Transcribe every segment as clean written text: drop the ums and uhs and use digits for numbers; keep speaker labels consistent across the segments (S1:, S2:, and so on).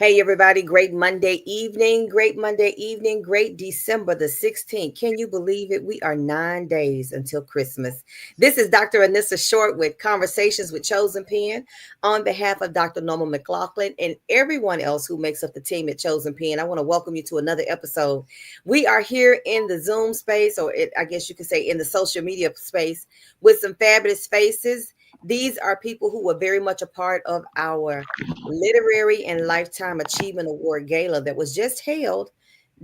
S1: Hey, everybody. Great Monday evening. Great Monday evening. Great December the 16th. Can you believe it? We are 9 days until Christmas. This is Dr. Anissa Short with Conversations with Chosen Pen on behalf of Dr. Norma McLaughlin and everyone else who makes up the team at Chosen Pen. I want to welcome you to another episode. We are here in the Zoom space, or I guess you could say in the social media space, with some fabulous faces. These are people who were very much a part of our Literary and Lifetime Achievement Award Gala that was just held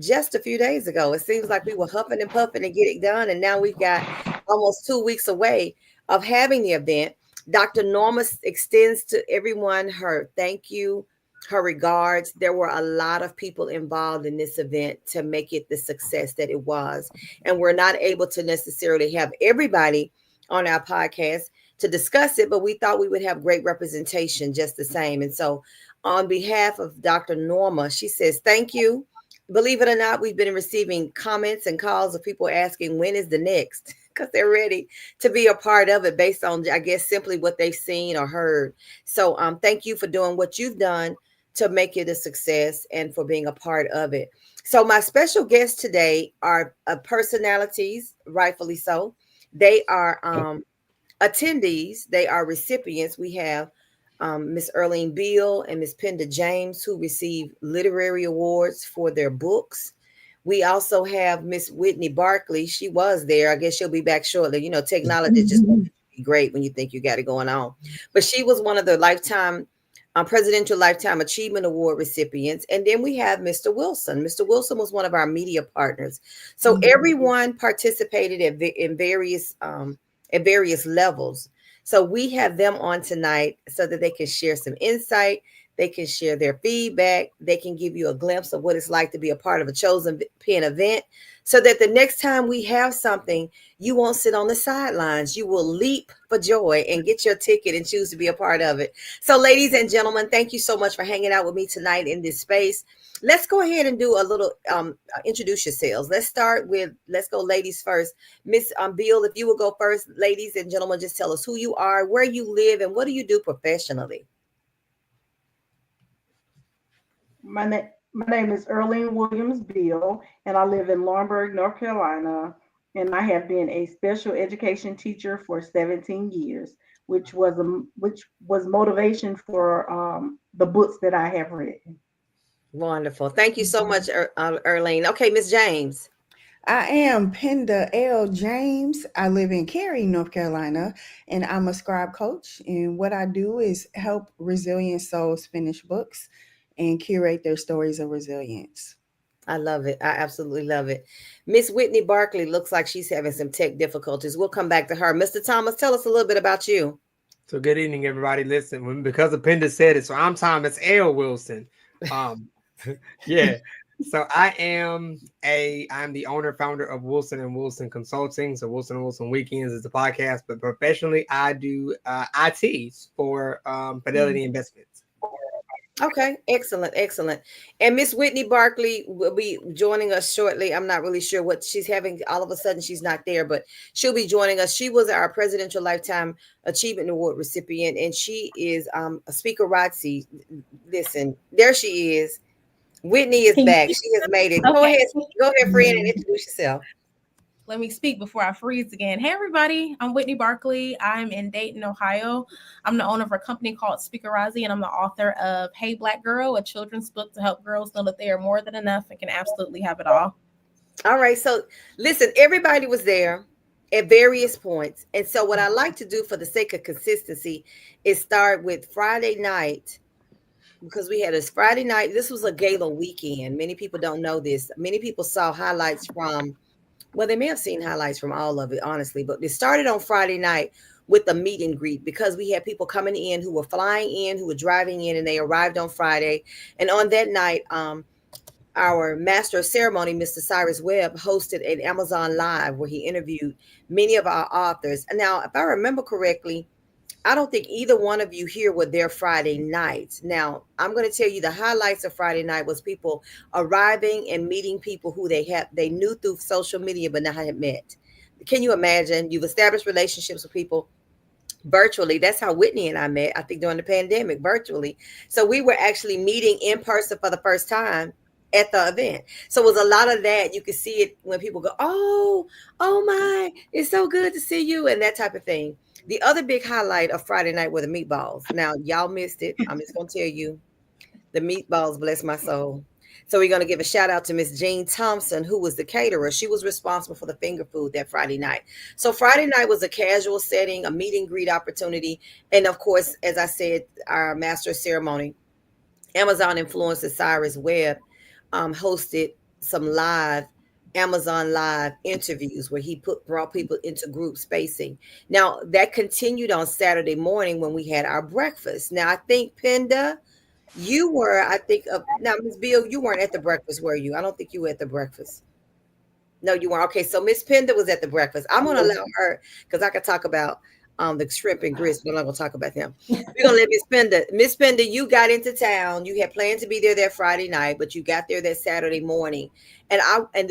S1: just a few days ago. It seems like we were huffing and puffing to get it done, and now we've got almost 2 weeks away of having the event. Dr. Norma extends to everyone her thank you, her regards. There were a lot of people involved in this event to make it the success that it was, and we're not able to necessarily have everybody on our podcast to discuss it, but we thought we would have great representation just the same. And so, on behalf of Dr. Norma, she says, thank you. Believe it or not, we've been receiving comments and calls of people asking when is the next because they're ready to be a part of it based on, I guess, simply what they've seen or heard. So, thank you for doing what you've done to make it a success and for being a part of it. So, my special guests today are personalities, rightfully so. They are attendees, they are recipients. We have Miss Earlene Beale and Miss Penda James, who receive literary awards for their books. We also have Miss Whitney Barkley. She was there. I guess she'll be back shortly. You know, technology just be great when you think you got it going on. But she was one of the Presidential Lifetime Achievement Award recipients. And then we have Mr. Wilson. Mr. Wilson was one of our media partners. So everyone participated at various levels. So we have them on tonight so that they can share some insight, they can share their feedback, they can give you a glimpse of what it's like to be a part of a Chosen Pen event, so that the next time we have something, you won't sit on the sidelines. You will leap for joy and get your ticket and choose to be a part of it. So, ladies and gentlemen, thank you so much for hanging out with me tonight in this space. Let's go ahead and do a little introduce yourselves. Let's go ladies first. Miss Beale, if you will go first. Ladies and gentlemen, just tell us who you are, where you live, and what do you do professionally?
S2: My name is Earlene Williams Beal, and I live in Lawrenceburg, North Carolina. And I have been a special education teacher for 17 years, which was motivation for the books that I have written.
S1: Wonderful. Thank you so much, Earlene. Okay, Miss James.
S3: I am Penda L. James. I live in Cary, North Carolina, and I'm a scribe coach. And what I do is help resilient souls finish books and curate their stories of resilience.
S1: I love it. I absolutely love it. Miss Whitney Barkley looks like she's having some tech difficulties. We'll come back to her. Mr. Thomas, tell us a little bit about you.
S4: So good evening, everybody. Listen, because Apenda said it, so I'm Thomas L. Wilson. Um, yeah. So I'm the owner founder of Wilson and Wilson Consulting. So Wilson and Wilson Weekends is the podcast, but professionally I do IT for Fidelity Investments.
S1: Okay, excellent, excellent. And Miss Whitney Barkley will be joining us shortly. I'm not really sure what she's having. All of a sudden, she's not there, but she'll be joining us. She was our Presidential Lifetime Achievement Award recipient, and she is a speaker. Rotsi, listen, there she is. Whitney is back. She has made it.
S5: Okay.
S1: Go ahead, friend, and introduce yourself.
S5: Let me speak before I freeze again. Hey, everybody. I'm Whitney Barkley. I'm in Dayton, Ohio. I'm the owner of a company called Speakerazzi, and I'm the author of Hey, Black Girl, a children's book to help girls know that they are more than enough and can absolutely have it all.
S1: All right. So, listen, everybody was there at various points. And so, what I like to do for the sake of consistency is start with Friday night, because we had this Friday night. This was a gala weekend. Many people don't know this. Many people saw highlights from, well, they may have seen highlights from all of it, honestly, but it started on Friday night with a meet and greet because we had people coming in who were flying in, who were driving in, and they arrived on Friday. And on that night, our master of ceremony, Mr. Cyrus Webb, hosted an Amazon Live where he interviewed many of our authors. And now, if I remember correctly, I don't think either one of you here were there Friday night. Now, I'm going to tell you the highlights of Friday night was people arriving and meeting people who they knew through social media but not had met. Can you imagine? You've established relationships with people, virtually. That's how Whitney and I met, I think during the pandemic, virtually. So we were actually meeting in person for the first time at the event. So it was a lot of that. You could see it when people go, oh my, it's so good to see you, and that type of thing. The other big highlight of Friday night were the meatballs. Now, y'all missed it. I'm just going to tell you, the meatballs bless my soul. So we're going to give a shout out to Miss Jean Thompson, who was the caterer. She was responsible for the finger food that Friday night. So Friday night was a casual setting, a meet and greet opportunity. And of course, as I said, our master of ceremony, Amazon influencer Cyrus Webb, hosted some live Amazon live interviews where he brought people into group spacing. Now that continued on Saturday morning when we had our breakfast. Now I think Penda, you were, I think, now Miss Bill, you weren't at the breakfast, were you? I don't think you were at the breakfast. No, you weren't. Okay, so Miss Penda was at the breakfast. I'm gonna allow her because I could talk about the shrimp and grits, but I'm not gonna talk about them. We're gonna let Miss Penda. Miss Penda, you got into town. You had planned to be there that Friday night, but you got there that Saturday morning.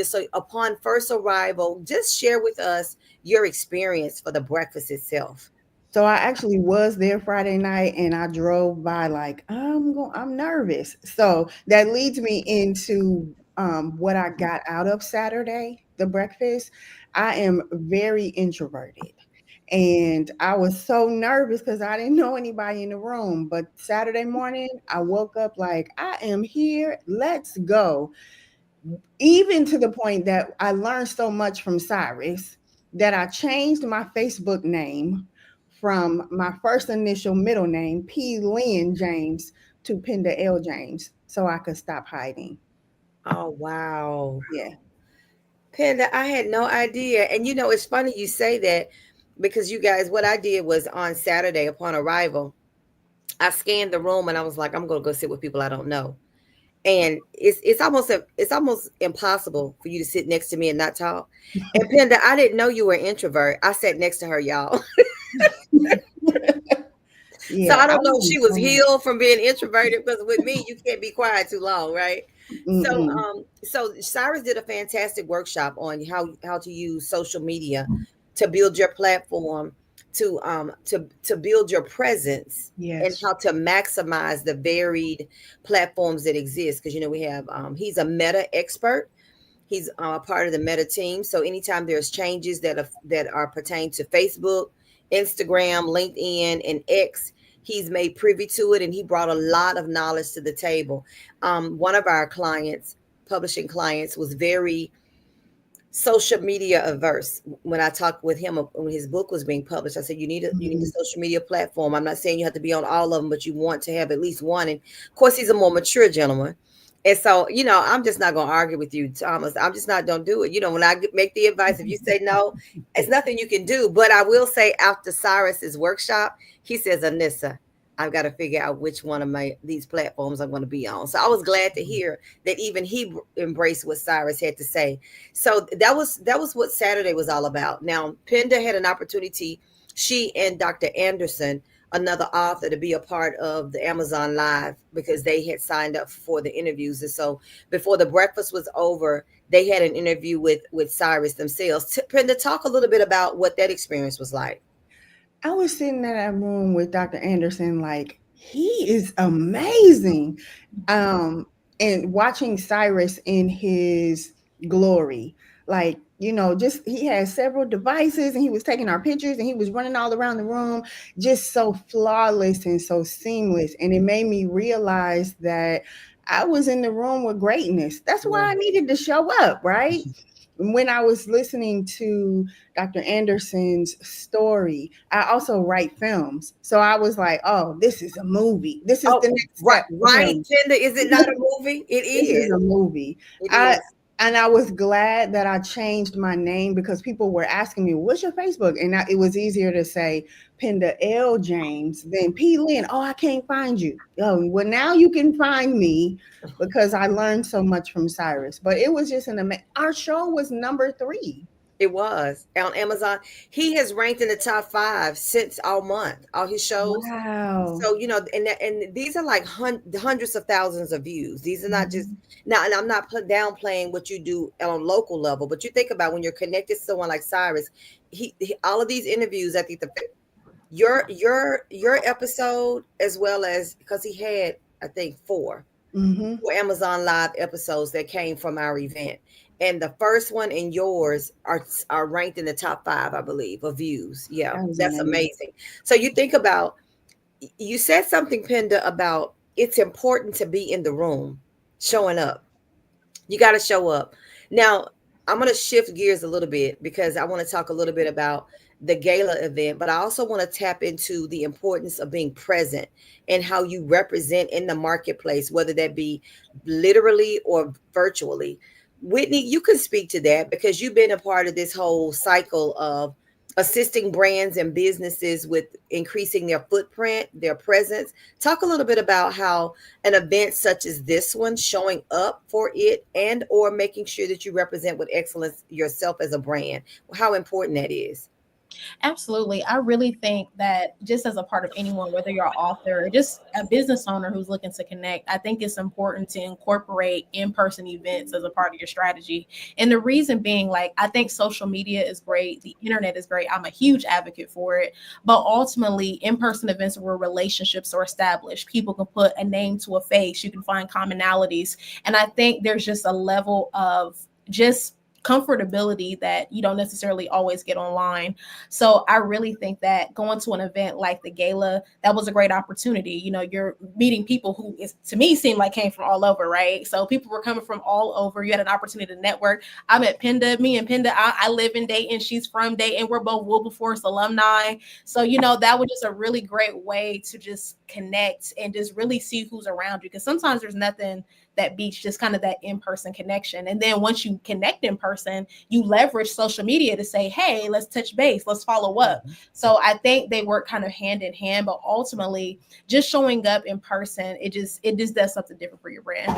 S1: So upon first arrival, just share with us your experience for the breakfast itself.
S3: So I actually was there Friday night and I drove by like I'm nervous. So that leads me into what I got out of Saturday, the breakfast. I am very introverted. And I was so nervous because I didn't know anybody in the room. But Saturday morning, I woke up like, I am here. Let's go. Even to the point that I learned so much from Cyrus that I changed my Facebook name from my first initial middle name, P. Lynn James, to Penda L. James, so I could stop hiding.
S1: Oh wow.
S3: Yeah.
S1: Panda, I had no idea. And it's funny you say that because you guys, what I did was on Saturday upon arrival, I scanned the room and I was like, I'm gonna go sit with people I don't know. And it's almost impossible for you to sit next to me and not talk. And Panda, I didn't know you were an introvert. I sat next to her, y'all. So
S3: Yeah.
S1: I
S3: I
S1: don't know if she was
S3: was,
S1: healed from being introverted because with me, you can't be quiet too long, right? So
S3: mm-mm.
S1: so Cyrus did a fantastic workshop on how to use social media to build your platform, to build your presence, and
S3: Yes.
S1: how to maximize the varied platforms that exist. Because we have he's a meta expert. He's part of the Meta team. So anytime there's changes that are pertain to Facebook, Instagram, LinkedIn, and X, he's made privy to it, and he brought a lot of knowledge to the table. One of our clients, publishing clients, was very social media averse. When I talked with him when his book was being published, I said you need a
S3: Mhm.
S1: social media platform. I'm not saying you have to be on all of them, but you want to have at least one. And of course, he's a more mature gentleman. And so, I'm just not going to argue with you, Thomas. I'm just not, don't do it. When I make the advice, if you say no, it's nothing you can do. But I will say, after Cyrus's workshop, he says, Anissa, I've got to figure out which one of these platforms I'm going to be on. So I was glad to hear that even he embraced what Cyrus had to say. So that was what Saturday was all about. Now, Penda had an opportunity, she and Dr. Anderson, another author, to be a part of the Amazon Live because they had signed up for the interviews. And so before the breakfast was over, they had an interview with Cyrus themselves. Penda, talk a little bit about what that experience was like.
S3: I was sitting in that room with Dr. Anderson, like, he is amazing. And watching Cyrus in his glory, like, just he had several devices and he was taking our pictures and he was running all around the room, just so flawless and so seamless. And it made me realize that I was in the room with greatness. That's
S1: Yeah.
S3: why I needed to show up, right? When I was listening to Dr. Anderson's story, I also write films. So I was like, oh, this is a movie. This is the
S1: Oh,
S3: next
S1: right,
S3: step for
S1: right,
S3: him.
S1: Penda. Is it not a movie? It
S3: This is
S1: is.
S3: a movie.
S1: It
S3: I
S1: is.
S3: and I was glad that I changed my name because people were asking me, "What's your Facebook?" And it was easier to say Penda L James than P Lynn. Oh, I can't find you. Oh, well, now you can find me because I learned so much from Cyrus. But it was just our show was number 3.
S1: It was on Amazon. He has ranked in the top 5 since all month, all his shows.
S3: Wow.
S1: So and these are like hundreds of thousands of views. These are not just
S3: Mhm.
S1: now, and I'm not downplaying what you do on local level, but you think about when you're connected to someone like Cyrus. All of these interviews, I think your episode, as well as, because he had, I think,
S3: Mm-hmm.
S1: four Amazon Live episodes that came from our event. And the first one and yours are ranked in the top 5, I believe, of views. Yeah,
S3: That was
S1: that's
S3: amazing.
S1: amazing. So you think about, you said something, Penda, about it's important to be in the room, showing up. You got to show up. Now, I'm going to shift gears a little bit because I want to talk a little bit about the gala event, but I also want to tap into the importance of being present and how you represent in the marketplace, whether that be literally or virtually. Whitney, you can speak to that because you've been a part of this whole cycle of assisting brands and businesses with increasing their footprint, their presence. Talk a little bit about how an event such as this one, showing up for it and or making sure that you represent with excellence yourself as a brand, how important that is.
S5: Absolutely. I really think that just as a part of anyone, whether you're an author or just a business owner who's looking to connect, I think it's important to incorporate in person events as a part of your strategy. And the reason being, like, I think social media is great, the internet is great. I'm a huge advocate for it. But ultimately, in person events where relationships are established, people can put a name to a face, you can find commonalities. And I think there's just a level of just comfortability that you don't necessarily always get online. So I really think that going to an event like the gala, that was a great opportunity. You know, you're meeting people who is, to me, seemed like came from all over, right? So people were coming from all over. You had an opportunity to network. I met Penda, me and Penda, I live in Dayton. She's from Dayton. We're both Wilberforce alumni. So, you know, that was just a really great way to just connect and just really see who's around you. Because sometimes there's nothing that beats just kind of that in-person connection. And then once you connect in person, you leverage social media to say, hey, let's touch base, let's follow up.
S1: Mhm.
S5: So I think they work kind of hand in hand, but ultimately just showing up in person, it just does something different for your brand.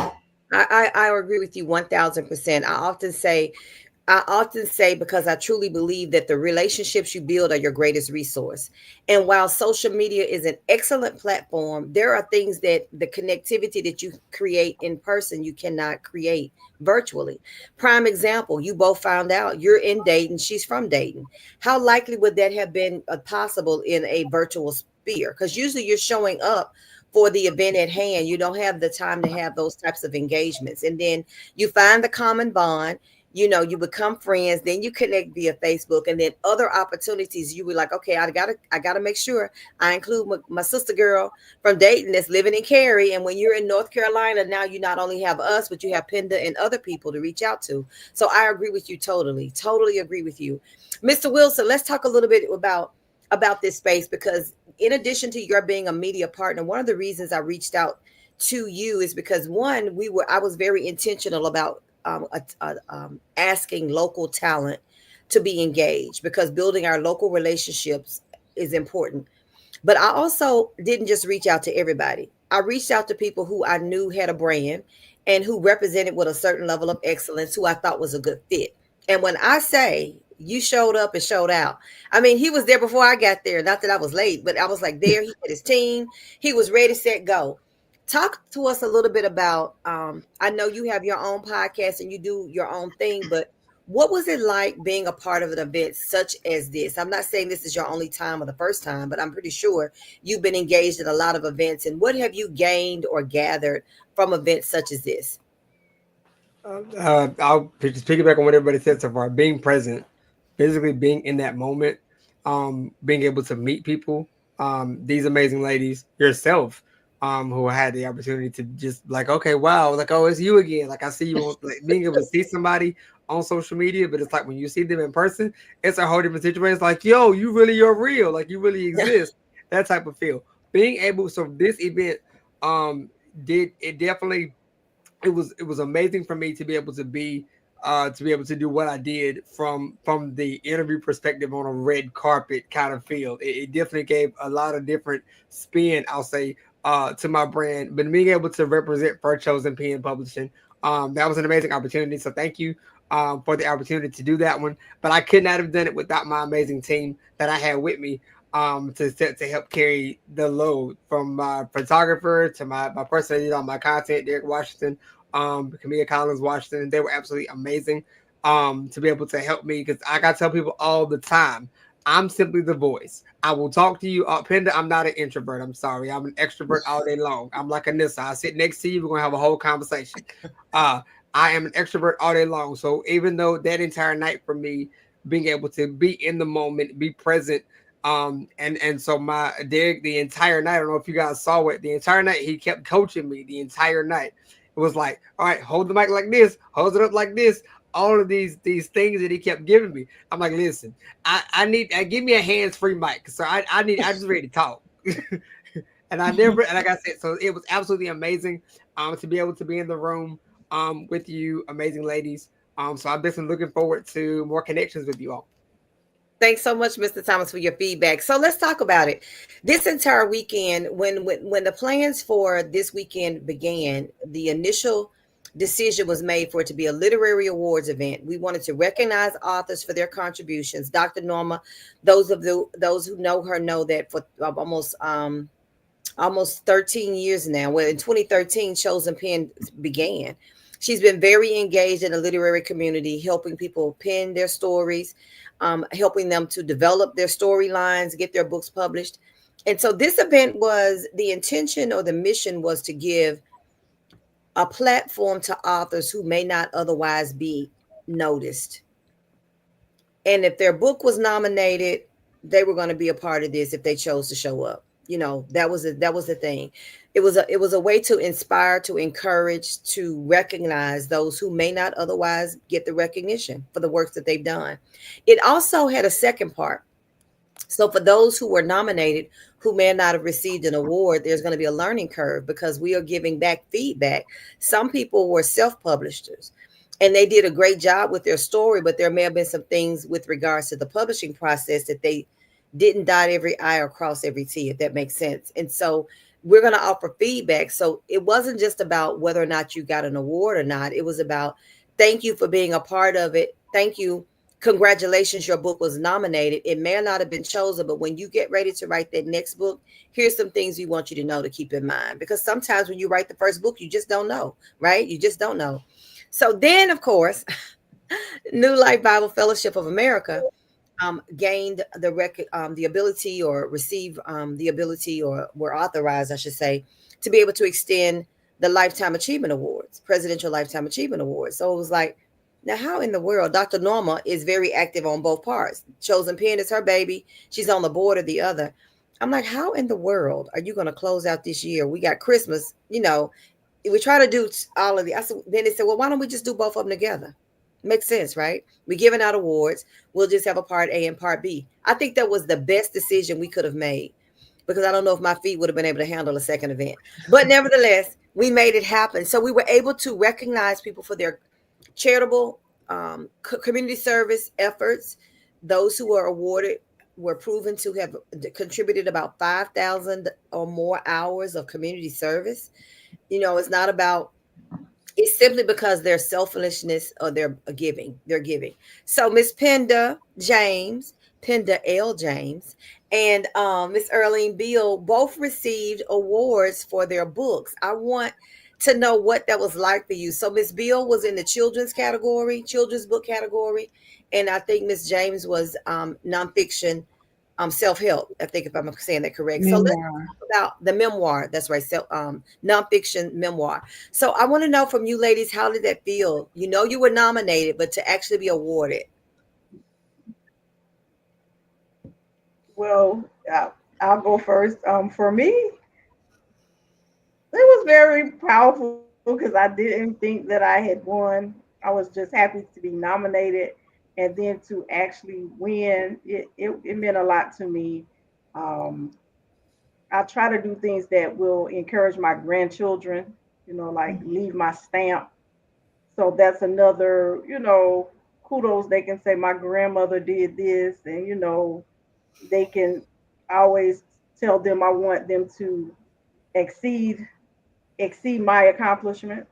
S1: I agree with you 1000%. I often say, because I truly believe that the relationships you build are your greatest resource. And while social media is an excellent platform, there are things that the connectivity that you create in person, you cannot create virtually. Prime example, you both found out you're in Dayton, she's from Dayton. How likely would that have been possible in a virtual sphere? Because usually you're showing up for the event at hand. You don't have the time to have those types of engagements. And then you find the common bond, you become friends, then you connect via Facebook, and then other opportunities you were like, okay, I gotta make sure I include my sister girl from Dayton that's living in Cary. And when you're in North Carolina, now you not only have us, but you have Penda and other people to reach out to. So I agree with you totally agree with you. Mr. Wilson, let's talk a little bit about this space, because in addition to your being a media partner, one of the reasons I reached out to you is because, one, I was very intentional about asking local talent to be engaged, because building our local relationships is important. But I also didn't just reach out to everybody. I reached out to people who I knew had a brand and who represented with a certain level of excellence, who I thought was a good fit. And when I say you showed up and showed out, I mean, he was there before I got there. Not that I was late, but I was like there. He had his team. He was ready, set, go. Talk to us a little bit about, I know you have your own podcast and you do your own thing, but what was it like being a part of an event such as this? I'm not saying this is your only time or the first time, but I'm pretty sure you've been engaged in a lot of events. And what have you gained or gathered from events such as this?
S4: I'll just piggyback on what everybody said so far. Being present, physically being in that moment, being able to meet people, these amazing ladies, yourself, who had the opportunity to just like, okay, wow, like, oh, it's you again. Like I see you on, like, being able to see somebody on social media, but it's like when you see them in person, it's a whole different situation. It's like, yo, you're real, like you really exist. That type of feel. Being able, so this event, um, did it definitely, it was amazing for me to be able to do what I did from the interview perspective on a red carpet kind of feel. It definitely gave a lot of different spin, I'll say, to my brand. But being able to represent Fur Chosen Pen Publishing, that was an amazing opportunity. So thank you for the opportunity to do that one. But I could not have done it without my amazing team that I had with me, to help carry the load, from my photographer to my person that did all my content, Derek Washington, Camilla Collins Washington. They were absolutely amazing, to be able to help me, because I got to tell people all the time, I'm simply the voice. I will talk to you. Penda, I'm not an introvert. I'm sorry. I'm an extrovert all day long. I'm like Anissa. I sit next to you. We're gonna have a whole conversation. Uh, I am an extrovert all day long. So even though that entire night for me, being able to be in the moment, be present, and so my Derek the entire night. I don't know if you guys saw it. The entire night he kept coaching me. The entire night it was like, all right, hold the mic like this, hold it up like this. All of these things that he kept giving me. I'm like, listen, I need give me a hands free mic. So I just ready to talk. And I never and like I said, so it was absolutely amazing to be able to be in the room with you, amazing ladies. So I've been looking forward to more connections with you all.
S1: Thanks so much, Mr. Thomas, for your feedback. So let's talk about it. This entire weekend, when the plans for this weekend began, the initial decision was made for it to be a literary awards event. We wanted to recognize authors for their contributions. Dr. Norma, those who know her know that for almost 13 years now. Well, in 2013, Chosen Pen began. She's been very engaged in the literary community, helping people pen their stories, helping them to develop their storylines, get their books published. And so this event was the intention or the mission was to give a platform to authors who may not otherwise be noticed. And if their book was nominated, they were going to be a part of this if they chose to show up. You know, that was the thing. It was a way to inspire, to encourage, to recognize those who may not otherwise get the recognition for the works that they've done. It also had a second part. So for those who were nominated who may not have received an award, there's going to be a learning curve because we are giving back feedback. Some people were self-publishers and they did a great job with their story, but there may have been some things with regards to the publishing process that they didn't dot every I or cross every T, if that makes sense. And so we're going to offer feedback. So it wasn't just about whether or not you got an award or not. It was about thank you for being a part of it. Thank you. Congratulations, your book was nominated. It may not have been chosen, but when you get ready to write that next book, here's some things we want you to know to keep in mind. Because sometimes when you write the first book, you just don't know, right? You just don't know. So then, of course, New Life Bible Fellowship of America gained the ability or receive the ability or were authorized, I should say, to be able to extend the Lifetime Achievement Awards, Presidential Lifetime Achievement Awards. So it was like, now how in the world? Dr. Norma is very active on both parts. Chosen Pen is her baby. She's on the board of the other. I'm like, how in the world are you going to close out this year? We got Christmas, we try to do all of the. Then they said, well, why don't we just do both of them together? Makes sense, right? We're giving out awards. We'll just have a part A and part B. I think that was the best decision we could have made because I don't know if my feet would have been able to handle a second event. But nevertheless, we made it happen. So we were able to recognize people for their charitable community service efforts. Those who were awarded were proven to have contributed about 5,000 or more hours of community service. It's not about, it's simply because their selfishness or they're giving. So Miss Penda James, Penda L. James, and Miss Earlene Beale both received awards for their books. I want to know what that was like for you. So Miss Beale was in the children's book category, and I think Miss James was nonfiction, self-help. I think if I'm saying that correct. So let's
S3: Memoir.
S1: talk about the memoir. That's right. So nonfiction memoir. So I want to know from you ladies, how did that feel? You were nominated, but to actually be awarded.
S2: Well, I'll go first. For me, it was very powerful because I didn't think that I had won. I was just happy to be nominated, and then to actually win, it meant a lot to me. Um, I try to do things that will encourage my grandchildren, like leave my stamp. So that's another, kudos. They can say my grandmother did this, and they can always tell them I want them to exceed exceed my accomplishments.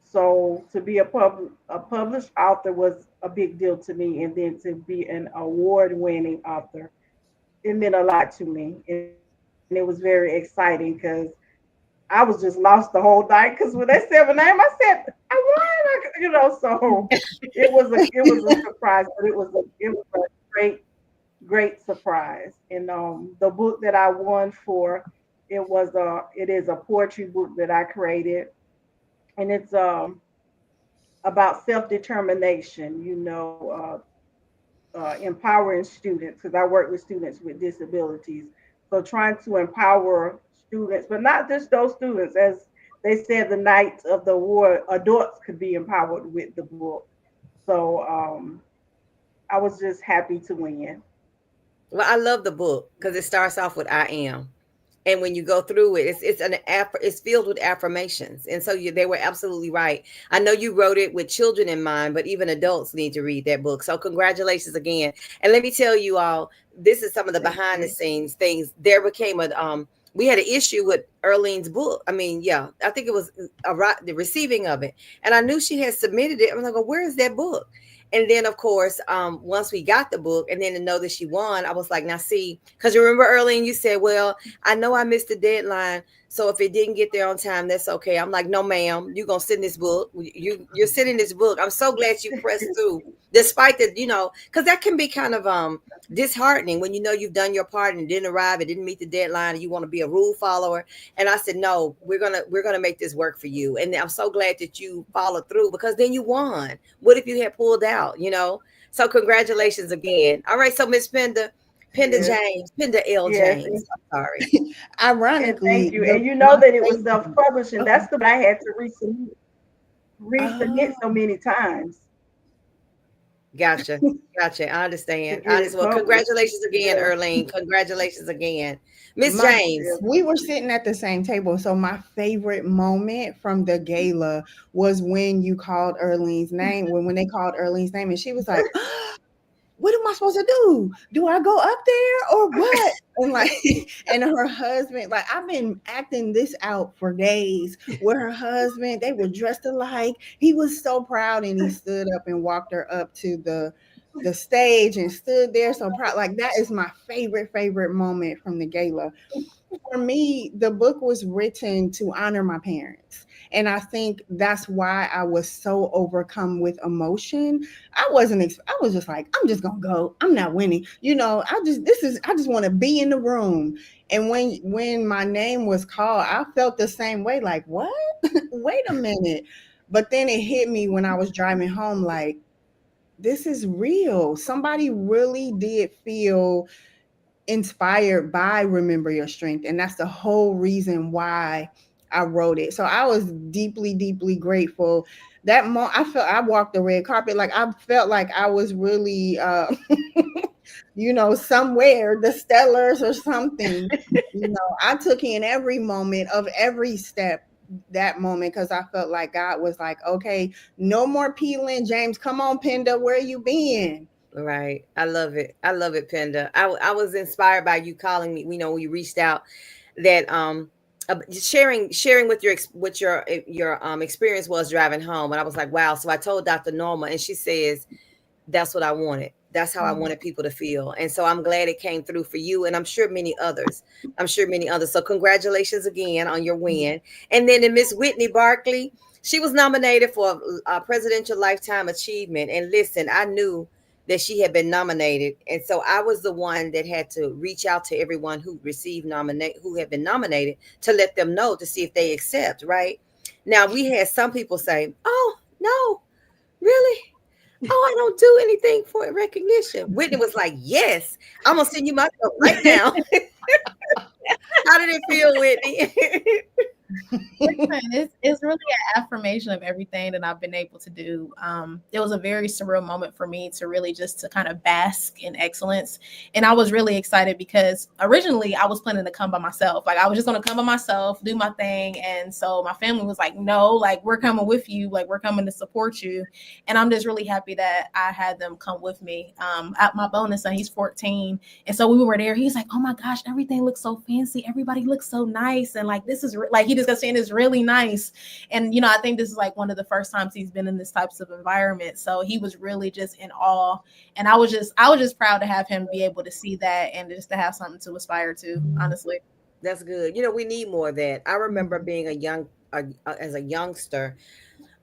S2: So to be a published author was a big deal to me, and then to be an award winning author, it meant a lot to me, and it was very exciting because I was just lost the whole night. Because when they said my name, I said I won. So it was a surprise, but it was a great great surprise. And the book that I won for, it is a poetry book that I created, and it's about self determination. Empowering students, because I work with students with disabilities. So trying to empower students, but not just those students, as they said, the night of the war, adults could be empowered with the book. So I was just happy to win.
S1: Well, I love the book because it starts off with "I am." And when you go through it, it's filled with affirmations, and so they were absolutely right. I know you wrote it with children in mind, but even adults need to read that book. So congratulations again. And let me tell you all, this is some of the
S2: Thank
S1: behind the
S2: you.
S1: scenes things. There became a we had an issue with Erlene's book. I mean, yeah, I think it was the receiving of it, and I knew she had submitted it. I'm like, where is that book? And then, of course, once we got the book, and then to know that she won, I was like, now see, because you remember Erlene, you said, well, I know I missed the deadline, so if it didn't get there on time, that's okay. I'm like, no, ma'am, you're gonna send this book. You're sending this book. I'm so glad you pressed through, despite the, because that can be kind of disheartening when you know you've done your part and it didn't arrive, it didn't meet the deadline, and you want to be a rule follower. And I said, no, we're gonna make this work for you. And I'm so glad that you followed through, because then you won. What if you had pulled out? So congratulations again. All right, so Miss
S2: Yes,
S1: Penda L.
S2: yes,
S1: James. I'm sorry.
S2: and thank
S3: Ironically,
S2: you. And you
S3: my
S2: know that it was
S3: favorite.
S2: self-publishing.
S3: Okay.
S2: That's the I had to resubmit so
S3: Oh,
S2: many times
S1: Gotcha. Gotcha. I understand.
S2: to
S1: I
S2: get
S1: just
S2: it
S1: well,
S2: published.
S1: congratulations again,
S2: Yeah,
S1: Erlene. Congratulations again. Miss
S3: my
S1: James.
S2: yeah.
S3: we were sitting at the same table. So my favorite moment from the gala was when you called Erlene's name, when they called Erlene's name, and she was like, what am I supposed to do? Do I go up there or what? And like, and her husband, like, I've been acting this out for days. With her husband, they were dressed alike. He was so proud, and he stood up and walked her up to the stage and stood there so proud. Like, that is my favorite moment from the gala. For me, the book was written to honor my parents. And I think that's why I was so overcome with emotion. I was just like, I'm just gonna go. I'm not winning. I just want to be in the room. And when my name was called, I felt the same way, like, what? Wait a minute. But then it hit me when I was driving home, like, this is real. Somebody really did feel inspired by Remember Your Strength. And that's the whole reason why I wrote it. So I was deeply grateful. I walked the red carpet. Like, I felt like I was really somewhere, the Stellars or something. I took in every moment of every step that moment, because I felt like God was like, okay, no more peeling, James. Come on, Penda, where you been?
S1: Right. I love it. I love it, Penda. I was inspired by you calling me. We reached out that sharing with your experience was driving home, and I was like, wow. So I told Dr. Norma, and she says, that's what I wanted. That's how I
S2: Mhm.
S1: wanted people to feel. And so I'm glad it came through for you. And I'm sure many others. I'm sure many others. So congratulations again on your win. And then in Miss Whitney Barkley, she was nominated for a Presidential Lifetime Achievement. And listen, I knew that she had been nominated. And so I was the one that had to reach out to everyone who had been nominated, to let them know, to see if they accept, right? Now we had some people say, oh, no, really? Oh, I don't do anything for recognition. Whitney was like, yes, I'm gonna send you my stuff right now. How did it feel, Whitney?
S5: Listen, it's really an affirmation of everything that I've been able to do. It was a very surreal moment for me to really just to kind of bask in excellence. And I was really excited because originally I was planning to come by myself. Like, I was just going to come by myself, do my thing. And so my family was like, no, like, we're coming with you. Like, we're coming to support you. And I'm just really happy that I had them come with me. At my bonus son, he's 14. And so we were there. He's like, oh my gosh, everything looks so fancy. Everybody looks so nice. And like, this is like, he just got saying it's really nice. And, I think this is like one of the first times he's been in this types of environment. So he was really just in awe. And I was just proud to have him be able to see that and just to have something to aspire to, honestly.
S1: That's good. We need more of that. I remember being as a youngster,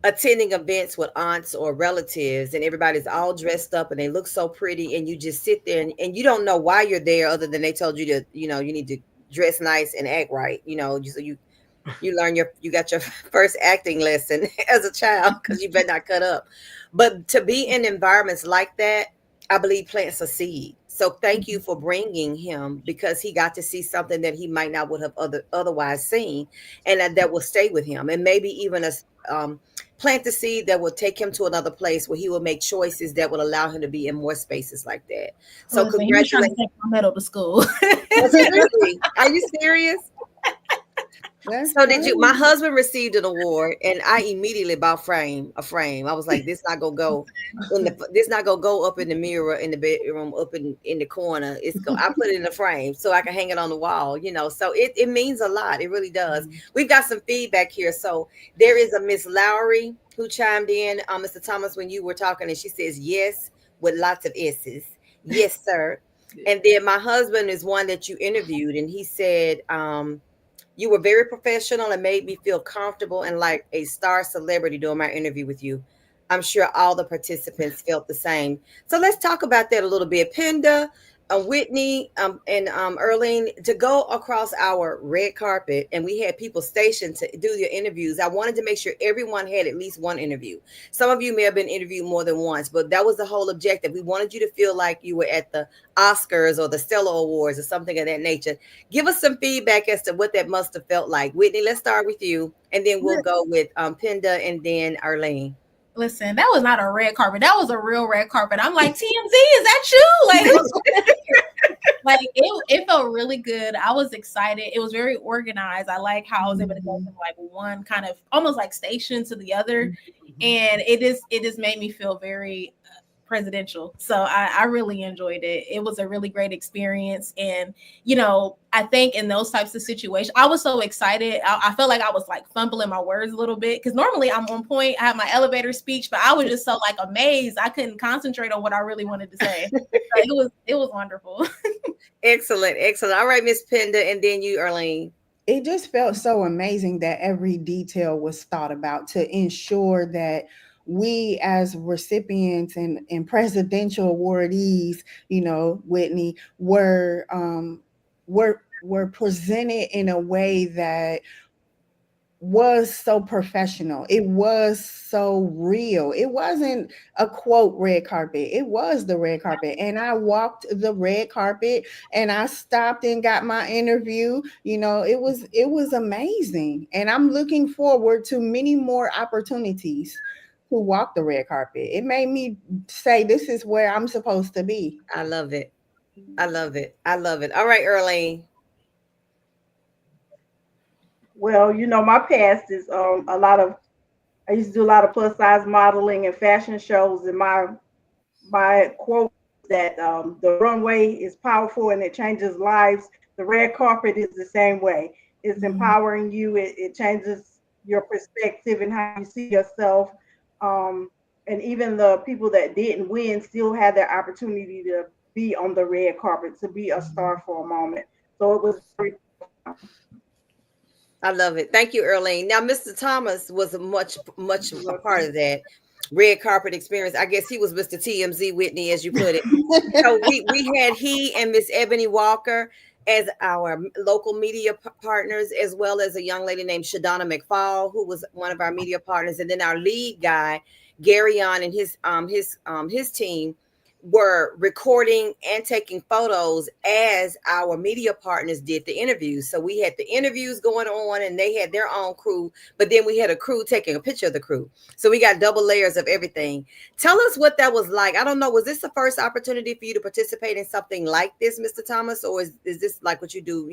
S1: attending events with aunts or relatives, and everybody's all dressed up and they look so pretty, and you just sit there and you don't know why you're there other than they told you to, you need to dress nice and act right, so you learn you got your first acting lesson as a child because you better not cut up. But to be in environments like that, I believe plants a seed. So thank you for bringing him, because he got to see something that he might not would have otherwise seen, and that will stay with him, and maybe even um, plant the seed that will take him to another place where he will make choices that will allow him to be in more spaces like that. So
S5: Listen, he was trying to
S1: congratulations.
S5: take my medal to school.
S1: Really? Are you serious?
S3: That's
S1: So did you? My
S3: great.
S1: husband received an award, and I immediately bought a frame. I was like, this not gonna go up in the mirror in the bedroom, up in the corner. I put it in a frame so I can hang it on the wall. So it means a lot. It really does. We've got some feedback here. So there is a Miss Lowry who chimed in, Mr. Thomas, when you were talking, and she says yes with lots of S's. Yes, sir. And then my husband is one that you interviewed, and he said, you were very professional and made me feel comfortable and like a star celebrity during my interview with you. I'm sure all the participants felt the same. So let's talk about that a little bit. Penda, Whitney, and Erlene, to go across our red carpet, and we had people stationed to do your interviews. I wanted to make sure everyone had at least one interview. Some of you may have been interviewed more than once, but that was the whole objective. We wanted you to feel like you were at the Oscars or the Stellar Awards or something of that nature. Give us some feedback as to what that must have felt like. Whitney, let's start with you, and then we'll go with Penda and then Arlene.
S5: Listen, that was not a red carpet. That was a real red carpet. I'm like, TMZ, is that you? Like, who's like it felt really good. I was excited. It was very organized. I like how I was able to go from like one kind of almost like station to the other, and it just made me feel very presidential. So I really enjoyed it. It was a really great experience, and I think in those types of situations, I was so excited. I felt like I was like fumbling my words a little bit because normally I'm on point. I have my elevator speech, but I was just so like amazed. I couldn't concentrate on what I really wanted to say. So it was wonderful.
S1: Excellent, excellent. All right, Miss Penda, and then you, Arlene.
S3: It just felt so amazing that every detail was thought about to ensure that we as recipients and presidential awardees, Whitney, were presented in a way that was so professional. It was so real. It wasn't a quote red carpet. It was the red carpet. And I walked the red carpet and I stopped and got my interview. It was amazing. And I'm looking forward to many more opportunities to walk the red carpet. It made me say this is where I'm supposed to be.
S1: I love it. I love it. I love it. All right, Arlene.
S2: Well, my past is a lot of. I used to do a lot of plus size modeling and fashion shows, and my quote is that the runway is powerful and it changes lives. The red carpet is the same way. It's empowering you. It changes your perspective and how you see yourself. Um, and even the people that didn't win still had their opportunity to be on the red carpet, to be a star for a moment. So it was very
S1: I love it. Thank you, Earlene. Now, Mr. Thomas was much a part of that red carpet experience. I guess he was Mr. TMZ, Whitney, as you put it. So we had he and Miss Ebony Walker as our local media partners, as well as a young lady named Shadonna McFall, who was one of our media partners, and then our lead guy, Gary on, and his team were recording and taking photos as our media partners did the interviews. So we had the interviews going on and they had their own crew, but then we had a crew taking a picture of the crew. So we got double layers of everything. Tell us what that was like. I don't know. Was this the first opportunity for you to participate in something like this, Mr. Thomas? Or is this like what you do,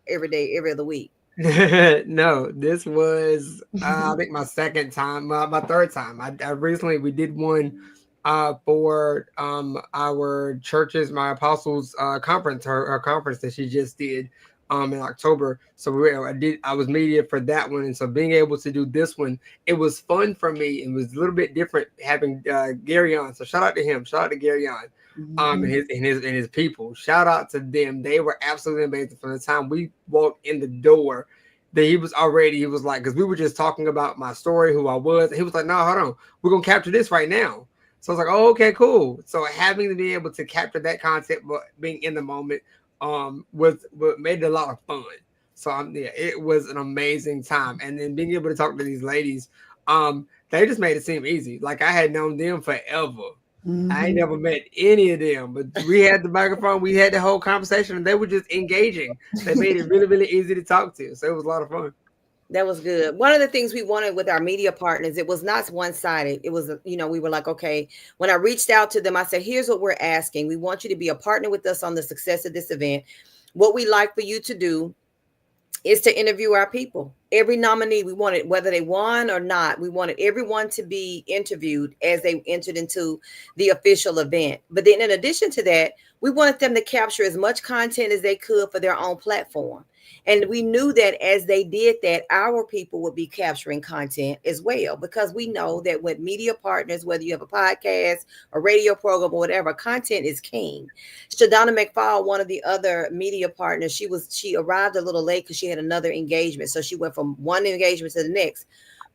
S1: every day, every other week?
S4: No, this was I think my second time, my third time. I recently we did one for our churches, my apostles conference, her conference that she just did in October. So I was media for that one, and so being able to do this one, it was fun for me. It was a little bit different having Gary on. So shout out to him. Shout out to Gary on. And his people. Shout out to them. They were absolutely amazing from the time we walked in the door. that he was like, because we were just talking about my story, who I was. And he was like, no, hold on, we're gonna capture this right now. So I was like, oh, okay, cool. So having to be able to capture that content, but being in the moment, was what made it a lot of fun. So yeah, it was an amazing time. And then being able to talk to these ladies, they just made it seem easy. Like I had known them forever. I ain't
S3: Hmm.
S4: never met any of them, but we had the microphone, we had the whole conversation, and they were just engaging. They made it really, really easy to talk to. So it was a lot of fun.
S1: That was good. One of the things we wanted with our media partners, it was not one sided. It was, we were like, okay, when I reached out to them, I said, here's what we're asking. We want you to be a partner with us on the success of this event. What we like for you to do is to interview our people. Every nominee, we wanted, whether they won or not, we wanted everyone to be interviewed as they entered into the official event. But then, in addition to that, we wanted them to capture as much content as they could for their own platform. And we knew that as they did that, our people would be capturing content as well, because we know that with media partners, whether you have a podcast, a radio program, or whatever, content is king. Shadonna McFall, one of the other media partners, she arrived a little late because she had another engagement. So she went from one engagement to the next.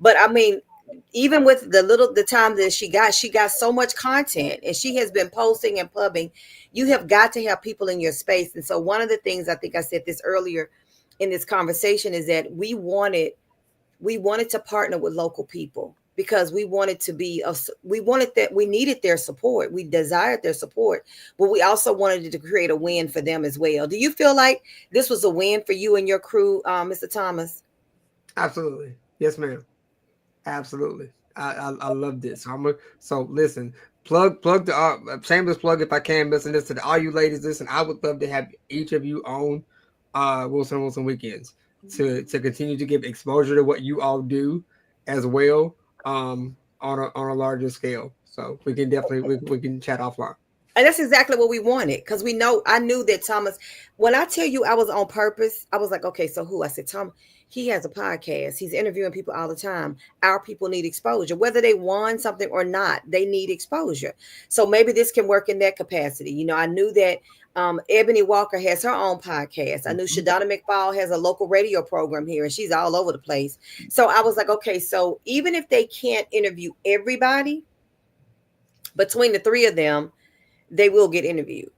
S1: But I mean, even with the time that she got so much content, and she has been posting and pubbing. You have got to have people in your space. And so one of the things, I think I said this earlier in this conversation, is that we wanted to partner with local people, because we wanted to be we wanted that, we needed their support, we desired their support, but we also wanted to create a win for them as well. Do you feel like this was a win for you and your crew, Mr. Thomas?
S4: Absolutely. Yes, ma'am. Absolutely. I love this. So listen, plug the shameless plug if I can. Listen this to all you ladies. Listen, I would love to have each of you own Wilson Weekends to continue to give exposure to what you all do as well, on a larger scale. So we can definitely we can chat offline.
S1: And that's exactly what we wanted, because I knew that Thomas, when I tell you I was on purpose, I was like, okay, so who? I said, Tom, he has a podcast. He's interviewing people all the time. Our people need exposure. Whether they won something or not, they need exposure. So maybe this can work in that capacity. I knew that Ebony Walker has her own podcast. I knew
S4: Mhm.
S1: Shadonna McFall has a local radio program here, and she's all over the place. So I was like, okay, so even if they can't interview everybody, between the three of them, they will get interviewed.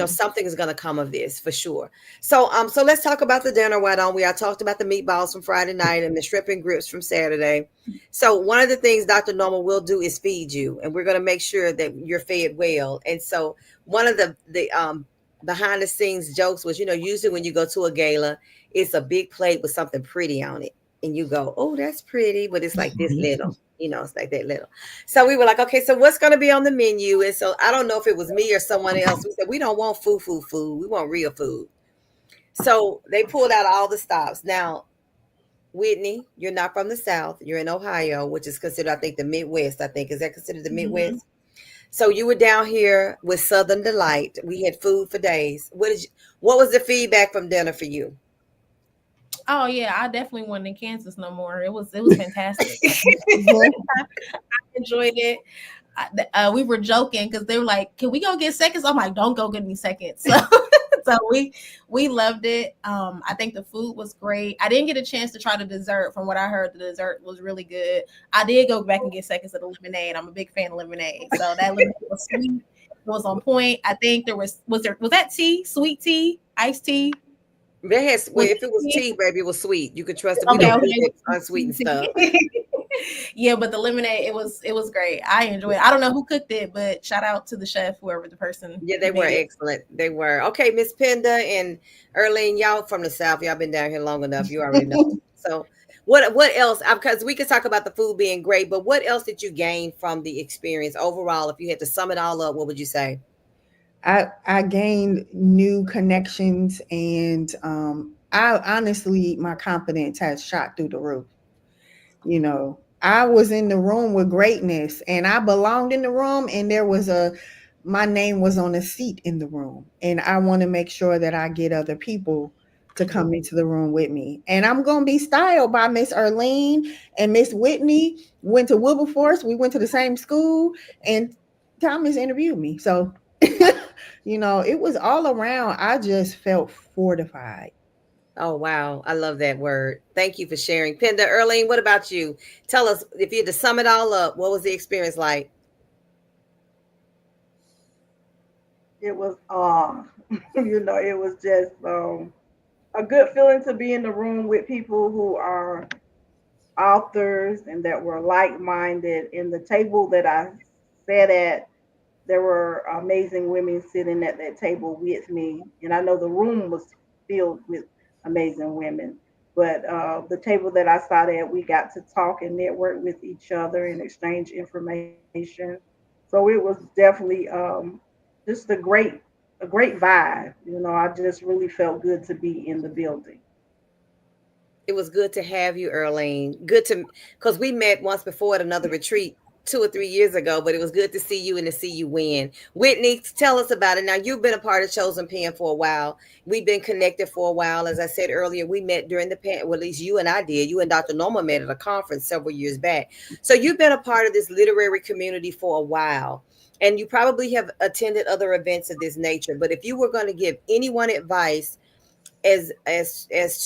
S1: Something is going to come of this for sure. So let's talk about the dinner. Why don't we? I talked about the meatballs from Friday night and the shrimp and grits from Saturday. So one of the things Dr. Normal will do is feed you, and we're going to make sure that you're fed well. And so one of the behind the scenes jokes was, usually when you go to a gala, it's a big plate with something pretty on it, and you go, "Oh, that's pretty," but it's like this little. It's like that little. So we were like, okay, so what's going to be on the menu? And so I don't know if it was me or someone else. We said, we don't want food. We want real food. So they pulled out all the stops. Now, Whitney, you're not from the South. You're in Ohio, which is considered, I think, the Midwest. I think, is that considered the
S5: Mm-hmm.
S1: Midwest? So you were down here with Southern Delight. We had food for days. What was the feedback from dinner for you?
S5: Oh yeah, I definitely wasn't in Kansas no more. It was fantastic.
S3: Mhm.
S5: Enjoyed it. We were joking because they were like, "Can we go get seconds?" I'm like, "Don't go get me seconds." So we loved it. I think the food was great. I didn't get a chance to try the dessert. From what I heard, the dessert was really good. I did go back and get seconds of the lemonade. I'm a big fan of lemonade, so that lemonade was sweet. It was on point. I think was that tea, sweet tea, iced tea.
S1: Well,
S5: Was
S1: if it was
S5: it tea?
S1: tea, baby, it was sweet. You could trust it. We
S5: Okay,
S1: don't eat it unsweetened stuff.
S5: okay. Yeah, but the lemonade, it was great. I enjoyed it. I don't know who cooked it, but shout out to the chef, whoever the person
S1: Yeah, they were
S5: made it.
S1: excellent. They were. Okay, Miss Penda and Erlene, y'all from the South. Y'all been down here long enough. You already know. So what else? Because we could talk about the food being great, but what else did you gain from the experience overall? If you had to sum it all up, what would you say?
S3: I gained new connections, and I honestly, my confidence has shot through the roof. I was in the room with greatness, and I belonged in the room, and my name was on a seat in the room, and I want to make sure that I get other people to come into the room with me. And I'm going to be styled by Miss Erlene and Miss Whitney. Went to Wilberforce. We went to the same school, and Thomas interviewed me. So, it was all around. I just felt fortified.
S1: Oh, wow. I love that word. Thank you for sharing. Penda, Earlene, what about you? Tell us, if you had to sum it all up, what was the experience like?
S2: It was it was just a good feeling to be in the room with people who are authors and that were like-minded. In the table that I sat at, there were amazing women sitting at that table with me, and I know the room was filled with amazing women. But the table that I sat at, we got to talk and network with each other and exchange information. So it was definitely just a great vibe. I just really felt good to be in the building.
S1: It was good to have you, Earlene. Good to, because we met once before at another retreat 2 or 3 years ago, but it was good to see you and to see you win. Whitney, tell us about it. Now, you've been a part of Chosen Pen for a while. We've been connected for a while. As I said earlier, we met during the pen, well, at least you and I did. You and Dr. Norma met at a conference several years back. So you've been a part of this literary community for a while. And you probably have attended other events of this nature. But if you were going to give anyone advice as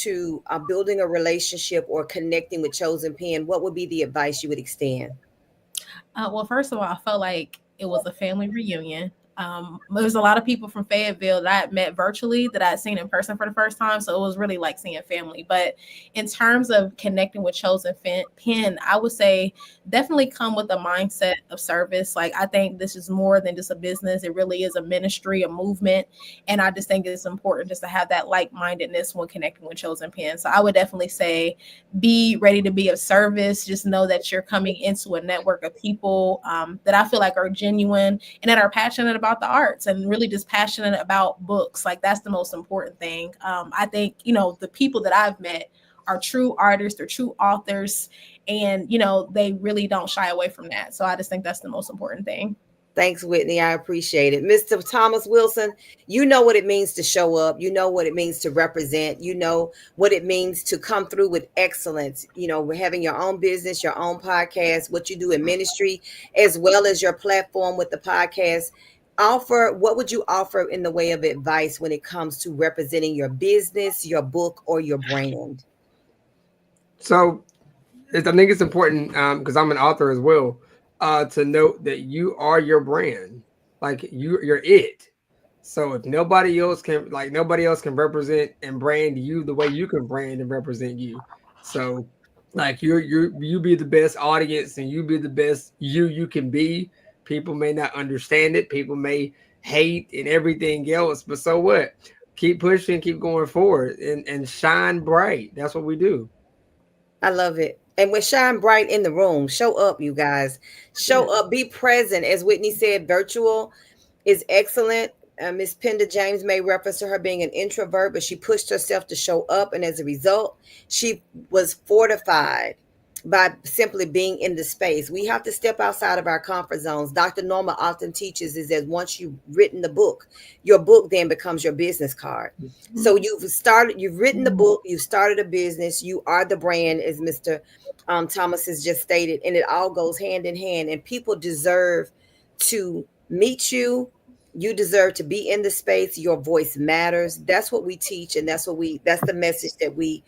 S1: to building a relationship or connecting with Chosen Pen, what would be the advice you would extend?
S5: Well, first of all, I felt like it was a family reunion. There was a lot of people from Fayetteville that I had met virtually that I had seen in person for the first time. So it was really like seeing family. But in terms of connecting with Chosen Pen, I would say definitely come with a mindset of service. Like, I think this is more than just a business, it really is a ministry, a movement. And I just think it's important just to have that like mindedness when connecting with Chosen Pen. So I would definitely say be ready to be of service. Just know that you're coming into a network of people that I feel like are genuine and that are passionate about the arts and really just passionate about books. Like, that's the most important thing. I think, the people that I've met are true artists, they're true authors, and, they really don't shy away from that. So I just think that's the most important thing.
S1: Thanks, Whitney. I appreciate it. Mr. Thomas Wilson, you know what it means to show up. You know what it means to represent. You know what it means to come through with excellence. Having your own business, your own podcast, what you do in ministry, as well as your platform with the podcast. What would you offer in the way of advice when it comes to representing your business, your book, or your brand?
S4: So I think it's important because I'm an author as well to note that you are your brand, like you're it. So if nobody else can represent and brand you the way you can brand and represent you. So like you be the best audience and you be the best you can be. People may not understand it. People may hate and everything else, but so what? Keep pushing, keep going forward, and shine bright. That's what we do.
S1: I love it. And with shine bright in the room, show up, you guys. Show
S2: Yes.
S1: up, be present. As Whitney said, virtual is excellent. Miss Penda James made reference to her being an introvert, but she pushed herself to show up. And as a result, she was fortified by simply being in the space. We have to step outside of our comfort zones. Dr. Norma often teaches is that once you've written the book, your book then becomes your business card. So you've written the book, you started a business, you are the brand, as Mr. Thomas has just stated, and it all goes hand in hand. And people deserve to meet you. You deserve to be in the space. Your voice matters. That's what we teach, and that's the message that we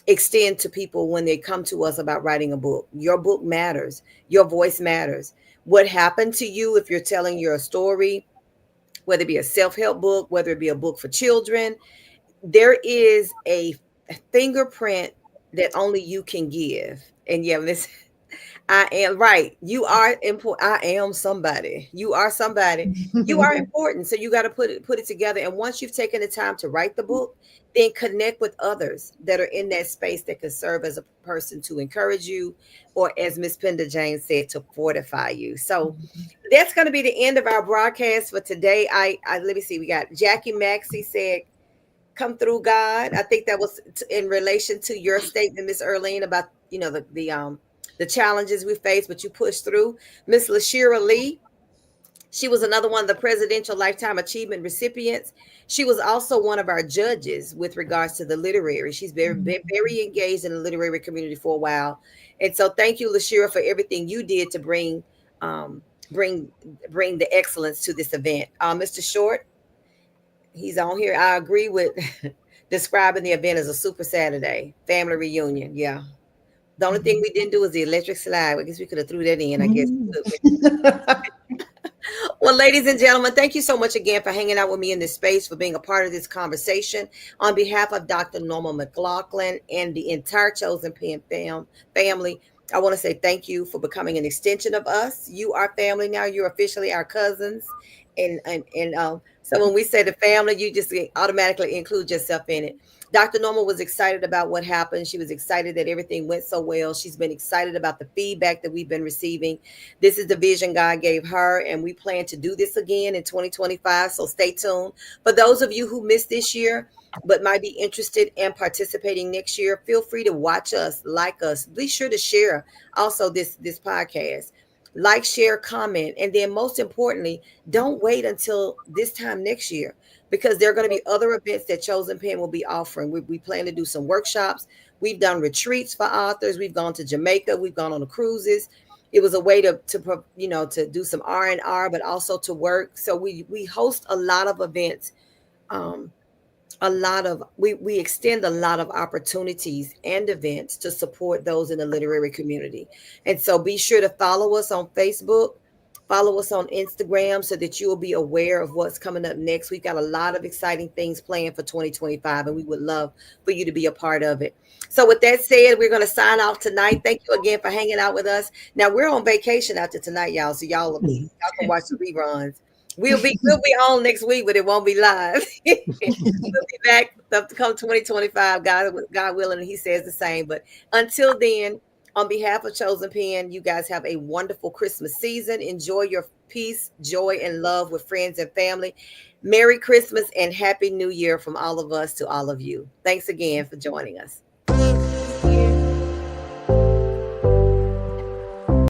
S1: extend to people when they come to us about writing a book. Your book matters. Your voice matters. What happened to you if you're telling your story, whether it be a self-help book, whether it be a book for children, there is a fingerprint that only you can give. And yeah, Miss I am right. You are important. I am somebody. You are somebody. You are important. So you got to put it together. And once you've taken the time to write the book, then connect with others that are in that space that can serve as a person to encourage you, or as Miss Penda James said, to fortify you. So that's going to be the end of our broadcast for today. I let me see. We got Jackie Maxey said, "Come through, God." I think that was in relation to your statement, Miss Earlene, about the challenges we face, but you pushed through. Miss Lashira Lee, she was another one of the Presidential Lifetime Achievement recipients. She was also one of our judges with regards to the literary. She's been very engaged in the literary community for a while, and so thank you, Lashira, for everything you did to um, bring bring the excellence to this event. Mr. Short, he's on here. I agree with. Describing the event as a super Saturday family reunion. Yeah. The only thing we didn't do was the electric slide. I guess we could have threw that in. I guess we could. Well, ladies and gentlemen, thank you so much again for hanging out with me in this space, for being a part of this conversation. On behalf of Dr. Norma McLaughlin and the entire Chosen Pen family, I want to say thank you for becoming an extension of us. You are family now. You're officially our cousins. So when we say the family, you just automatically include yourself in it. Dr. Norma was excited about what happened. She was excited that everything went so well. She's been excited about the feedback that we've been receiving. This is the vision God gave her, and we plan to do this again in 2025. So stay tuned. For those of you who missed this year, but might be interested in participating next year, feel free to watch us, like us. Be sure to share also this podcast. Like, share, comment, and then most importantly, don't wait until this time next year, because there are going to be other events that Chosen Pen will be offering. We plan to do some workshops. We've done retreats for authors. We've gone to Jamaica. We've gone on the cruises. It was a way to do some R&R, but also to work. So we host a lot of events, um, a lot of we extend a lot of opportunities and events to support those in the literary community. And so be sure to follow us on Facebook, follow us on Instagram, so that you will be aware of what's coming up next. We've got a lot of exciting things planned for 2025, and we would love for you to be a part of it. So with that said, we're going to sign off tonight. Thank you again for hanging out with us. Now we're on vacation after tonight, y'all, so y'all can watch the reruns. We'll be on next week, but it won't be live. We'll be back to come 2025, God willing, and He says the same. But until then, on behalf of Chosen Pen, you guys have a wonderful Christmas season. Enjoy your peace, joy, and love with friends and family. Merry Christmas and Happy New Year from all of us to all of you. Thanks again for joining us.